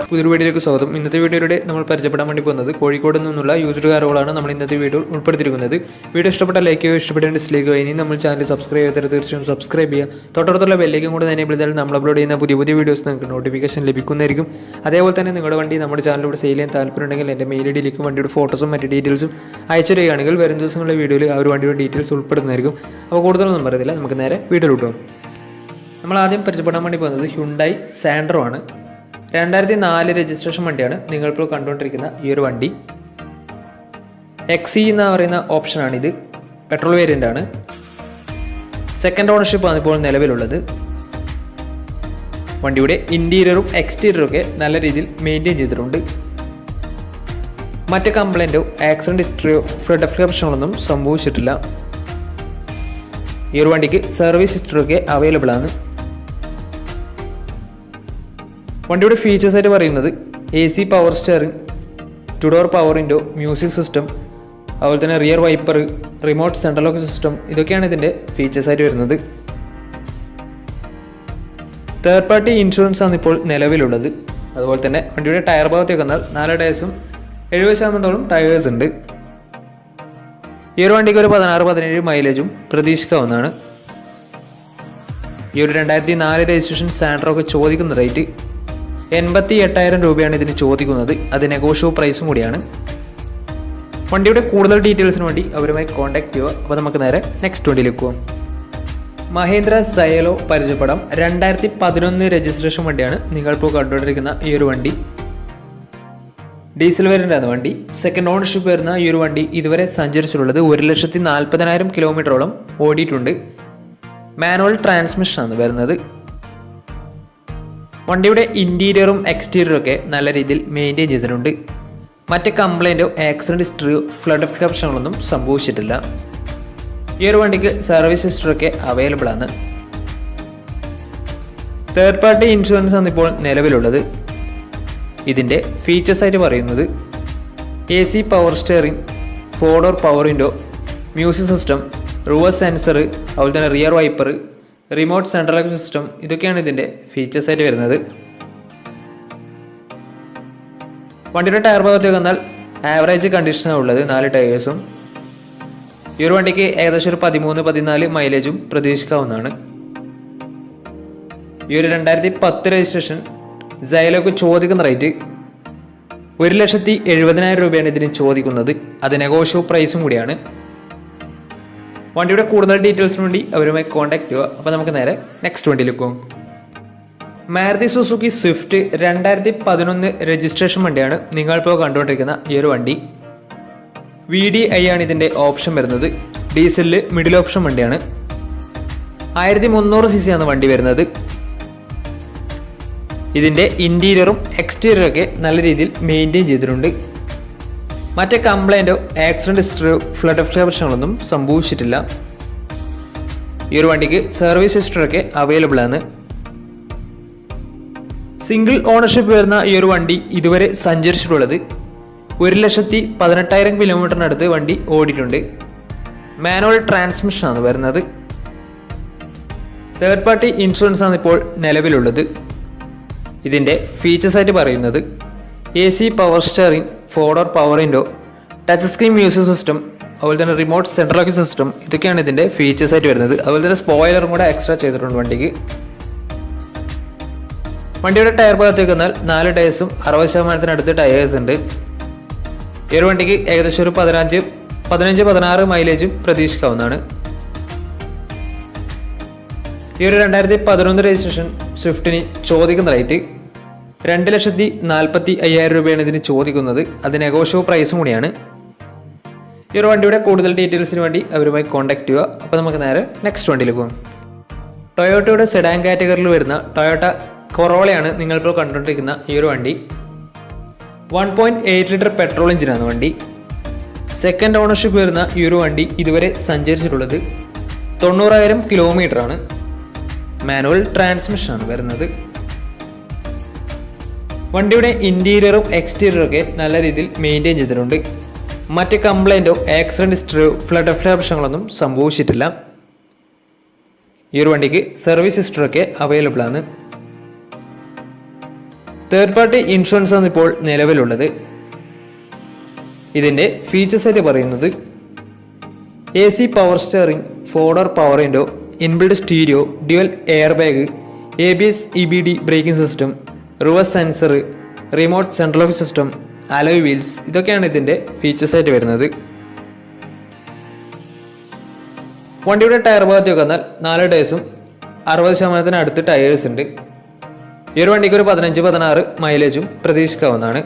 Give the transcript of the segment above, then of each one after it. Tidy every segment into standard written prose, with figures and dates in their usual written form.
പുതിയൊരു വീഡിയോയിലേക്ക് സ്വാഗതം. ഇന്നത്തെ വീഡിയോയിലൂടെ നമ്മൾ പരിചയപ്പെടാൻ വേണ്ടി പോകുന്നത് കോഴിക്കോട് നിന്നുള്ള യൂസ്ഡ് കാറുകളാണ് നമ്മൾ ഇന്നത്തെ വീഡിയോയിൽ ഉൾപ്പെടുത്തിയിരിക്കുന്നത്. വീഡിയോ ഇഷ്ടപ്പെട്ട ലൈക്ക് ചെയ്യുക, ഇഷ്ടപ്പെട്ട ഡിസ്ലൈക്ക് ചെയ്യുക. ഇനി നമ്മൾ ചാനൽ സബ്സ്ക്രൈബ് ചെയ്താൽ തീർച്ചയായും സബ്സ്ക്രൈബ് ചെയ്യുക. തൊട്ടടുത്തുള്ള ബെല്ലേക്കും കൂടെ എനേബിൾ ചെയ്താൽ നമ്മൾ അപ്ലോഡ് ചെയ്യുന്ന പുതിയ വീഡിയോസ് നിങ്ങൾക്ക് നോട്ടിഫിക്കേഷൻ ലഭിക്കുന്നതായിരിക്കും. അതേപോലെ തന്നെ നിങ്ങളുടെ വണ്ടി നമ്മുടെ ചാനലിലൂടെ സെയിൽ ചെയ്യാൻ താല്പര്യമുണ്ടെങ്കിൽ എൻ്റെ മെയിൽ ഐഡിയിലേക്ക് വണ്ടിയുടെ ഫോട്ടോസും മറ്റ് ഡീറ്റെയിൽസും അയച്ചു തരികയാണെങ്കിൽ വരും ദിവസങ്ങളിലെ വീഡിയോയിൽ ആ ഒരു വണ്ടിയുടെ ഡീറ്റെയിൽസ് ഉൾപ്പെടുന്നതായിരിക്കും. അപ്പോൾ കൂടുതലൊന്നും പറയുന്നില്ല, നമുക്ക് നേരെ വീഡിയോയിലോട്ട് പോകാം. നമ്മൾ ആദ്യം പരിചയപ്പെടാൻ വേണ്ടി പോകുന്നത് ഹ്യുണ്ടായി സാൻഡ്രോ ആണ്. 2004 രജിസ്ട്രേഷൻ വണ്ടിയാണ് നിങ്ങളിപ്പോൾ കണ്ടുകൊണ്ടിരിക്കുന്ന ഈ ഒരു വണ്ടി. XE എന്ന് പറയുന്ന ഓപ്ഷനാണിത്. പെട്രോൾ വേരിയൻ്റ് ആണ്. സെക്കൻഡ് ഓണർഷിപ്പ് ആണ് ഇപ്പോൾ നിലവിലുള്ളത്. വണ്ടിയുടെ ഇൻറ്റീരിയറും എക്സ്റ്റീരിയറും ഒക്കെ നല്ല രീതിയിൽ മെയിൻറ്റെയിൻ ചെയ്തിട്ടുണ്ട്. മറ്റ് കംപ്ലൈൻറ്റോ ആക്സിഡൻറ്റ് ഹിസ്റ്ററിയോ ഫ്ലഡ് പ്രശ്നങ്ങളൊന്നും സംഭവിച്ചിട്ടില്ല. ഈ ഒരു വണ്ടിക്ക് സർവീസ് ഹിസ്റ്ററിയൊക്കെ അവൈലബിൾ ആണ്. വണ്ടിയുടെ ഫീച്ചേഴ്സ് ആയിട്ട് പറയുന്നത് AC power steering, 2 door power window, music system, അതുപോലെ തന്നെ rear wiper, remote central lock system, ഇതൊക്കെയാണ് ഇതിൻ്റെ ഫീച്ചേഴ്സ് ആയിട്ട് വരുന്നത്. തേർഡ് പാർട്ടി ഇൻഷുറൻസ് ആണ് ഇപ്പോൾ നിലവിലുള്ളത്. അതുപോലെ തന്നെ വണ്ടിയുടെ ടയർ ഭാഗത്തേക്ക് വന്നാൽ 4 ടയേഴ്സും 70% ടയേഴ്സ് ഉണ്ട്. ഈ ഒരു വണ്ടിക്ക് ഒരു 16-17 മൈലേജും പ്രതീക്ഷിക്കാവുന്നതാണ്. ഈ ഒരു 2004 രജിസ്ട്രേഷൻ സാൻഡ്രോക്ക് ചോദിക്കുന്ന റേറ്റ് 88,000 രൂപയാണ് ഇതിന് ചോദിക്കുന്നത്. അത് നെഗോഷ്യബിൾ പ്രൈസും കൂടിയാണ്. വണ്ടിയുടെ കൂടുതൽ ഡീറ്റെയിൽസിന് വേണ്ടി അവരുമായി കോൺടാക്ട് ചെയ്യുക. അപ്പോൾ നമുക്ക് നേരെ നെക്സ്റ്റ് വണ്ടിയിലേക്ക് പോകാം. മഹീന്ദ്ര സയലോ പരിചയപ്പെടാം. 2011 രജിസ്ട്രേഷൻ വണ്ടിയാണ് നിങ്ങളിപ്പോൾ കണ്ടുകൊണ്ടിരിക്കുന്ന ഈ ഒരു വണ്ടി. ഡീസൽ വേരിയൻ്റാണ് വണ്ടി. സെക്കൻഡ് ഓണർഷിപ്പ് വരുന്ന ഈ ഒരു വണ്ടി ഇതുവരെ സഞ്ചരിച്ചിട്ടുള്ളത് 1,40,000 കിലോമീറ്ററോളം ഓടിയിട്ടുണ്ട്. മാനുവൽ ട്രാൻസ്മിഷനാണ് വരുന്നത്. വണ്ടിയുടെ ഇൻറ്റീരിയറും എക്സ്റ്റീരിയറും ഒക്കെ നല്ല രീതിയിൽ മെയിൻറ്റെയിൻ ചെയ്തിട്ടുണ്ട്. മറ്റ് കംപ്ലൈൻറ്റോ ആക്സിഡൻറ്റ് ഹിസ്റ്ററിയോ ഫ്ലഡ് പ്രശ്നങ്ങളൊന്നും സംഭവിച്ചിട്ടില്ല. ഈ ഒരു വണ്ടിക്ക് സർവീസ് ഹിസ്റ്ററിയൊക്കെ അവൈലബിൾ ആണ്. തേർഡ് പാർട്ടി ഇൻഷുറൻസ് ആണ് ഇപ്പോൾ നിലവിലുള്ളത്. ഇതിൻ്റെ ഫീച്ചേഴ്സ് ആയിട്ട് പറയുന്നത് AC power steering, 4 door power window, music system, reverse sensor, അതുപോലെ തന്നെ rear wiper, remote central lock system, ഇതൊക്കെയാണ് ഇതിൻ്റെ ഫീച്ചേഴ്സ് ആയിട്ട് വരുന്നത്. വണ്ടിയുടെ ടയർ ഭാഗത്തേക്ക് വന്നാൽ ആവറേജ് കണ്ടീഷനാണ് ഉള്ളത്. 4 ടയേഴ്സും. ഈ ഒരു വണ്ടിക്ക് ഏകദേശം ഒരു 13-14 മൈലേജും പ്രതീക്ഷിക്കാവുന്നതാണ്. ഈ ഒരു 2010 രജിസ്ട്രേഷൻ സയലോക്ക് ചോദിക്കുന്ന റേറ്റ് 1,70,000 രൂപയാണ് ഇതിന് ചോദിക്കുന്നത്. അത് നെഗോഷ്യബിൾ പ്രൈസും കൂടിയാണ്. വണ്ടിയുടെ കൂടുതൽ ഡീറ്റെയിൽസിന് വേണ്ടി അവരുമായി കോൺടാക്ട് ചെയ്യുക. അപ്പോൾ നമുക്ക് നേരെ നെക്സ്റ്റ് വണ്ടിയിലേക്ക് പോകും. മാരുതി സുസുക്കി സ്വിഫ്റ്റ് 2011 രജിസ്ട്രേഷൻ വണ്ടിയാണ് നിങ്ങളിപ്പോൾ കണ്ടുകൊണ്ടിരിക്കുന്ന ഈ ഒരു വണ്ടി. VDI ആണ് ഇതിൻ്റെ ഓപ്ഷൻ വരുന്നത്. ഡീസലിൽ മിഡിൽ ഓപ്ഷൻ വണ്ടിയാണ്. 1300 cc ആണ് വണ്ടി വരുന്നത്. ഇതിൻ്റെ ഇൻറ്റീരിയറും എക്സ്റ്റീരിയറും ഒക്കെ നല്ല രീതിയിൽ മെയിൻറ്റെയിൻ ചെയ്തിട്ടുണ്ട്. മറ്റേ കംപ്ലൈൻറ്റോ ആക്സിഡൻറ്റ് ഹിസ്റ്ററിയോ ഫ്ലഡ് പ്രശ്നങ്ങളൊന്നും സംഭവിച്ചിട്ടില്ല. ഈ ഒരു വണ്ടിക്ക് സർവീസ് ഹിസ്റ്ററിയൊക്കെ അവൈലബിൾ ആണ്. സിംഗിൾ ഓണർഷിപ്പ് വരുന്ന ഈ ഒരു വണ്ടി ഇതുവരെ സഞ്ചരിച്ചിട്ടുള്ളത് 1,18,000 കിലോമീറ്ററിനടുത്ത് വണ്ടി ഓടിയിട്ടുണ്ട്. മാനുവൽ ട്രാൻസ്മിഷനാണ് വരുന്നത്. തേർഡ് പാർട്ടി ഇൻഷുറൻസ് ആണ് ഇപ്പോൾ നിലവിലുള്ളത്. ഇതിൻ്റെ ഫീച്ചേഴ്സ് ആയിട്ട് പറയുന്നത് AC power steering, 4 door power window, touch screen music system, അതുപോലെ തന്നെ റിമോട്ട് സെൻട്രൽ ലോക്ക് സിസ്റ്റം, ഇതൊക്കെയാണ് ഇതിൻ്റെ ഫീച്ചേഴ്സ് ആയിട്ട് വരുന്നത്. അതുപോലെ തന്നെ സ്പോയിലറും കൂടെ എക്സ്ട്രാ ചെയ്തിട്ടുണ്ട് വണ്ടിക്ക്. വണ്ടിയുടെ ടയർ ഭാഗത്തേക്ക് വന്നാൽ 4 ടയേഴ്സും 60% ടയേഴ്സ് ഉണ്ട്. ഈ ഒരു വണ്ടിക്ക് ഏകദേശം ഒരു 15-16 മൈലേജും പ്രതീക്ഷിക്കാവുന്നതാണ്. ഈ ഒരു 2011 രജിസ്ട്രേഷൻ സ്വിഫ്റ്റിന് ചോദിക്കുന്ന റേറ്റ് 2,40,000 രൂപയാണ് ഇതിന് ചോദിക്കുന്നത്. അത് നെഗോഷ്യബിൾ പ്രൈസും കൂടിയാണ്. ഈ ഒരു വണ്ടിയുടെ കൂടുതൽ ഡീറ്റെയിൽസിന് വേണ്ടി അവരുമായി കോൺടാക്ട് ചെയ്യുക. അപ്പോൾ നമുക്ക് നേരെ നെക്സ്റ്റ് വണ്ടിയിലേക്ക് പോകാം. ടൊയോട്ടയുടെ സെഡാൻ കാറ്റഗറിയിൽ വരുന്ന ടൊയോട്ട കൊറോളയാണ് നിങ്ങളിപ്പോൾ കണ്ടുകൊണ്ടിരിക്കുന്ന ഈ ഒരു വണ്ടി. 1.8 ലിറ്റർ പെട്രോൾ എഞ്ചിനാണ് വണ്ടി. സെക്കൻഡ് ഓണർഷിപ്പ് വരുന്ന ഈ ഒരു വണ്ടി ഇതുവരെ സഞ്ചരിച്ചിട്ടുള്ളത് 90,000 കിലോമീറ്ററാണ്. മാനുവൽ ട്രാൻസ്മിഷനാണ് വരുന്നത്. വണ്ടിയുടെ ഇൻറ്റീരിയറും എക്സ്റ്റീരിയറും ഒക്കെ നല്ല രീതിയിൽ മെയിൻറ്റെയിൻ ചെയ്തിട്ടുണ്ട്. മറ്റ് കംപ്ലൈൻറ്റോ ആക്സിഡൻറ്റ് ഹിസ്റ്ററിയോ ഫ്ലഡ് പ്രശ്നങ്ങളൊന്നും സംഭവിച്ചിട്ടില്ല. ഈ ഒരു വണ്ടിക്ക് സർവീസ് ഹിസ്റ്ററൊക്കെ അവൈലബിൾ ആണ്. തേർഡ് പാർട്ടി ഇൻഷുറൻസ് ആണ് ഇപ്പോൾ നിലവിലുള്ളത്. ഇതിൻ്റെ ഫീച്ചേഴ്സ് ആയിട്ട് പറയുന്നത് AC power steering, 4-door power window, inbuilt stereo, dual air bag, ABS EBD braking system, reverse sensor, remote central lock system, alloy wheels, ഇതൊക്കെയാണ് ഇതിൻ്റെ ഫീച്ചേഴ്സ് ആയിട്ട് വരുന്നത്. വണ്ടിയുടെ ടയർ ഭാഗത്തേക്ക് വന്നാൽ 4 ടയേഴ്സും 60% അടുത്ത് ടയേഴ്സ് ഉണ്ട്. ഈ ഒരു വണ്ടിക്ക് ഒരു 15-16 മൈലേജും പ്രതീക്ഷിക്കാവുന്നതാണ്.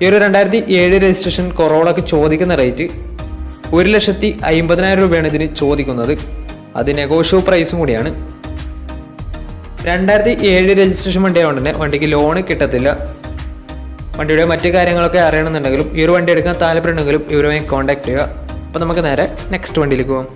ഈ ഒരു 2007 രജിസ്ട്രേഷൻ കൊറോളക്ക് ചോദിക്കുന്ന റേറ്റ് 1,50,000 രൂപയാണ് ഇതിന് ചോദിക്കുന്നത്. അത് നെഗോഷ്യബിൾ പ്രൈസും കൂടിയാണ്. 2007 രജിസ്ട്രേഷൻ വണ്ടിയായതുകൊണ്ട് തന്നെ വണ്ടിക്ക് ലോണ് കിട്ടത്തില്ല. വണ്ടിയുടെ മറ്റു കാര്യങ്ങളൊക്കെ അറിയണമെന്നുണ്ടെങ്കിലും ഈ ഒരു വണ്ടി എടുക്കാൻ താല്പര്യമുണ്ടെങ്കിലും ഇവരുമായി കോൺടാക്ട് ചെയ്യുക. അപ്പോൾ നമുക്ക് നേരെ നെക്സ്റ്റ് വണ്ടിയിലേക്ക് പോകാം.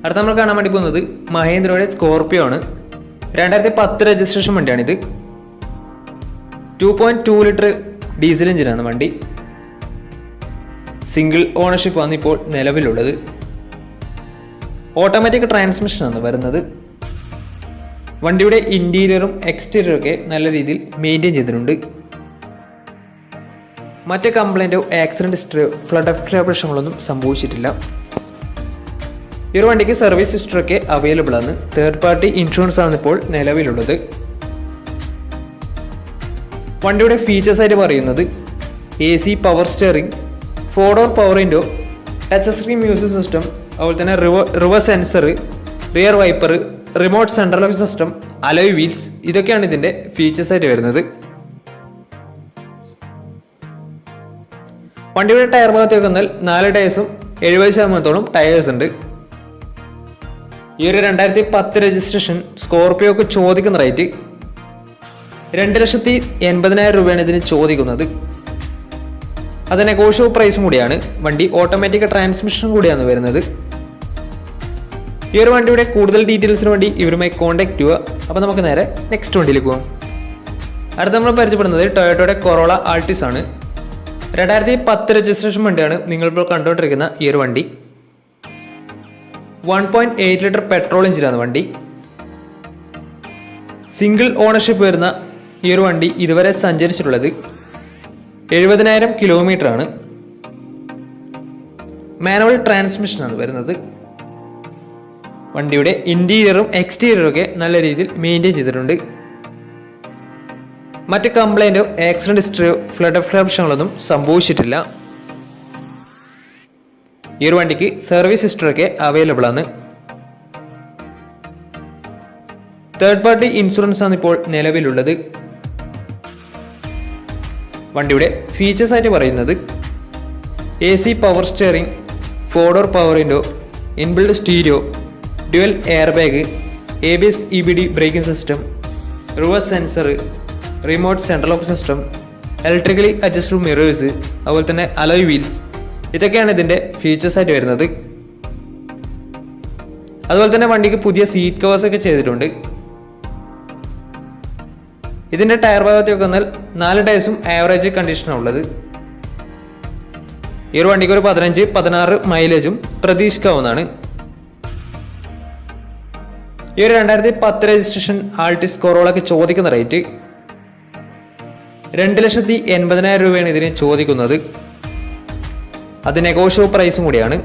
അടുത്ത നമ്മൾ കാണാൻ വേണ്ടി പോകുന്നത് മഹേന്ദ്രയുടെ സ്കോർപിയോ ആണ്. 2010 രജിസ്ട്രേഷൻ വണ്ടിയാണിത്. 2.2 ലിറ്റർ ഡീസൽ എഞ്ചിനാണ് വണ്ടി. സിംഗിൾ ഓണർഷിപ്പ് ആണ് ഇപ്പോൾ നിലവിലുള്ളത്. ഓട്ടോമാറ്റിക് ട്രാൻസ്മിഷനാണ് വരുന്നത്. വണ്ടിയുടെ ഇൻറ്റീരിയറും എക്സ്റ്റീരിയറും ഒക്കെ നല്ല രീതിയിൽ മെയിൻറ്റെയിൻ ചെയ്തിട്ടുണ്ട്. മറ്റ് കംപ്ലൈൻറ്റോ ആക്സിഡൻറ്റ് ഹിസ്റ്ററിയോ ഫ്ലഡ് എഫക്റ്റ് പ്രശ്നങ്ങളൊന്നും സംഭവിച്ചിട്ടില്ല. ഈ ഒരു വണ്ടിക്ക് സർവീസ് ഹിസ്റ്ററൊക്കെ അവൈലബിൾ ആണ്. തേർഡ് പാർട്ടി ഇൻഷുറൻസ് ആണ് ഇപ്പോൾ നിലവിലുള്ളത്. വണ്ടിയുടെ ഫീച്ചേഴ്സ് ആയിട്ട് പറയുന്നത് AC power steering, 4-door power window, touch screen music system, അതുപോലെ തന്നെ reverse sensor, rear wiper, remote central lock system, alloy wheels, ഇതൊക്കെയാണ് ഇതിൻ്റെ ഫീച്ചേഴ്സ് ആയിട്ട് വരുന്നത്. വണ്ടിയുടെ ടയർ ഭാഗത്തേക്ക് വന്നാൽ 4 ടയേഴ്സും 70% ടയേഴ്സ് ഉണ്ട്. ഈ ഒരു 2010 രജിസ്ട്രേഷൻ സ്കോർപിയോക്ക് ചോദിക്കുന്ന റേറ്റ് 2,80,000 രൂപയാണ് ഇതിന് ചോദിക്കുന്നത്. അത് നെഗോഷ്യബിൾ പ്രൈസും കൂടിയാണ്. വണ്ടി ഓട്ടോമാറ്റിക് ട്രാൻസ്മിഷൻ കൂടിയാണ് വരുന്നത്. ഈ ഒരു വണ്ടിയുടെ കൂടുതൽ ഡീറ്റെയിൽസിന് വേണ്ടി ഇവരുമായി കോൺടാക്ട് ചെയ്യുക. അപ്പോൾ നമുക്ക് നേരെ നെക്സ്റ്റ് വണ്ടിയിലേക്ക് പോകാം. അടുത്ത നമ്മൾ പരിചയപ്പെടുന്നത് ടൊയോട്ടയുടെ കൊറോള ആൾട്ടിസ് ആണ്. 2010 രജിസ്ട്രേഷൻ വണ്ടിയാണ് നിങ്ങളിപ്പോൾ കണ്ടുകൊണ്ടിരിക്കുന്ന ഈ ഒരു വണ്ടി. 1.8 ലിറ്റർ പെട്രോൾ എഞ്ചിനാണ് വണ്ടി. സിംഗിൾ ഓണർഷിപ്പ് വരുന്ന ഈ ഒരു വണ്ടി ഇതുവരെ സഞ്ചരിച്ചിട്ടുള്ളത് 70,000 കിലോമീറ്റർ ആണ്. മാനുവൽ ട്രാൻസ്മിഷനാണ് വരുന്നത്. വണ്ടിയുടെ ഇൻറ്റീരിയറും എക്സ്റ്റീരിയറും ഒക്കെ നല്ല രീതിയിൽ മെയിൻറ്റെയിൻ ചെയ്തിട്ടുണ്ട്. മറ്റ് കംപ്ലൈൻറ്റോ ആക്സിഡൻറ്റ് ഹിസ്റ്ററിയോ ഫ്ലഡ് പ്രശ്നങ്ങളൊന്നും സംഭവിച്ചിട്ടില്ല. ഈ ഒരു വണ്ടിക്ക് സർവീസ് ഹിസ്റ്ററൊക്കെ അവൈലബിൾ ആണ്. തേർഡ് പാർട്ടി ഇൻഷുറൻസ് ആണ് ഇപ്പോൾ നിലവിലുള്ളത്. വണ്ടിയുടെ ഫീച്ചേഴ്സ് ആയിട്ട് പറയുന്നത് AC power steering, 4-door power window, inbuilt stereo, dual air bag, ABS EBD braking system, reverse sensor, remote central lock system, electrically adjustable mirrors, അതുപോലെ തന്നെ അലോയ് വീൽസ്, ഇതൊക്കെയാണ് ഇതിൻ്റെ ഫീച്ചേഴ്സ് ആയിട്ട് വരുന്നത്. അതുപോലെ തന്നെ വണ്ടിക്ക് പുതിയ സീറ്റ് കവേഴ്സ് ഒക്കെ ചെയ്തിട്ടുണ്ട്. ഇതിൻ്റെ ടയർ ഭാഗത്തേക്ക് വന്നാൽ 4 ടയേഴ്സും ആവറേജ് കണ്ടീഷനാണ് ഉള്ളത്. ഈ ഒരു വണ്ടിക്ക് ഒരു 15-16 മൈലേജും പ്രതീക്ഷിക്കാവുന്നതാണ്. ഈ ഒരു 2010 രജിസ്ട്രേഷൻ ആൾട്ടിസ് കൊറോളക്ക് ചോദിക്കുന്ന റേറ്റ് 2,80,000 രൂപയാണ് ഇതിന് ചോദിക്കുന്നത്. അത് നെഗോഷ്യബിൾ പ്രൈസും കൂടിയാണ്.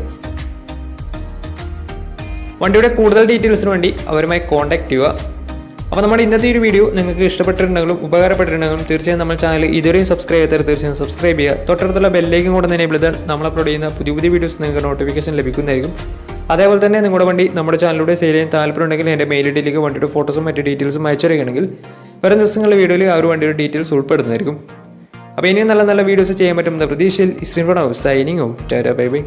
വണ്ടിയുടെ കൂടുതൽ ഡീറ്റെയിൽസിന് വേണ്ടി അവരുമായി കോൺടാക്ട് ചെയ്യുക. അപ്പോൾ നമ്മുടെ ഇന്നത്തെ ഈ ഒരു വീഡിയോ നിങ്ങൾക്ക് ഇഷ്ടപ്പെട്ടിട്ടുണ്ടെങ്കിലും ഉപകാരപ്പെട്ടിട്ടുണ്ടെങ്കിലും തീർച്ചയായും നമ്മുടെ ചാനൽ ഇതുവരെയും സബ്സ്ക്രൈബ് ചെയ്താൽ തീർച്ചയായും സബ്സ്ക്രൈബ് ചെയ്യുക. തൊട്ടടുത്തുള്ള ബെല്ലേക്കും കൂടെ എനേബിൾ ചെയ്താൽ നമ്മൾ അപ്ലോഡ് ചെയ്യുന്ന പുതിയ പുതിയ വീഡിയോസ് നിങ്ങൾക്ക് നോട്ടിഫിക്കേഷൻ ലഭിക്കുന്നതായിരിക്കും. അതേപോലെ തന്നെ നിങ്ങളുടെ വണ്ടി നമ്മുടെ ചാനലിലൂടെ സെയിൽ ചെയ്യാൻ താല്പര്യമുണ്ടെങ്കിൽ എൻ്റെ മെയിൽ ഐഡിയിലേക്ക് വണ്ടിയുടെ ഫോട്ടോസും മറ്റ് ഡീറ്റെയിൽസും അയച്ചിരിക്കുകയാണെങ്കിൽ വരും ദിവസങ്ങളിലെ വീഡിയോയിൽ ആ ഒരു വണ്ടിയുടെ ഡീറ്റെയിൽസ് ഉൾപ്പെടുന്നതായിരിക്കും. അപ്പോൾ ഇനിയും നല്ല നല്ല വീഡിയോസ് ചെയ്യാൻ പറ്റുന്ന പ്രതീക്ഷയിൽ screen signing tata bye bye.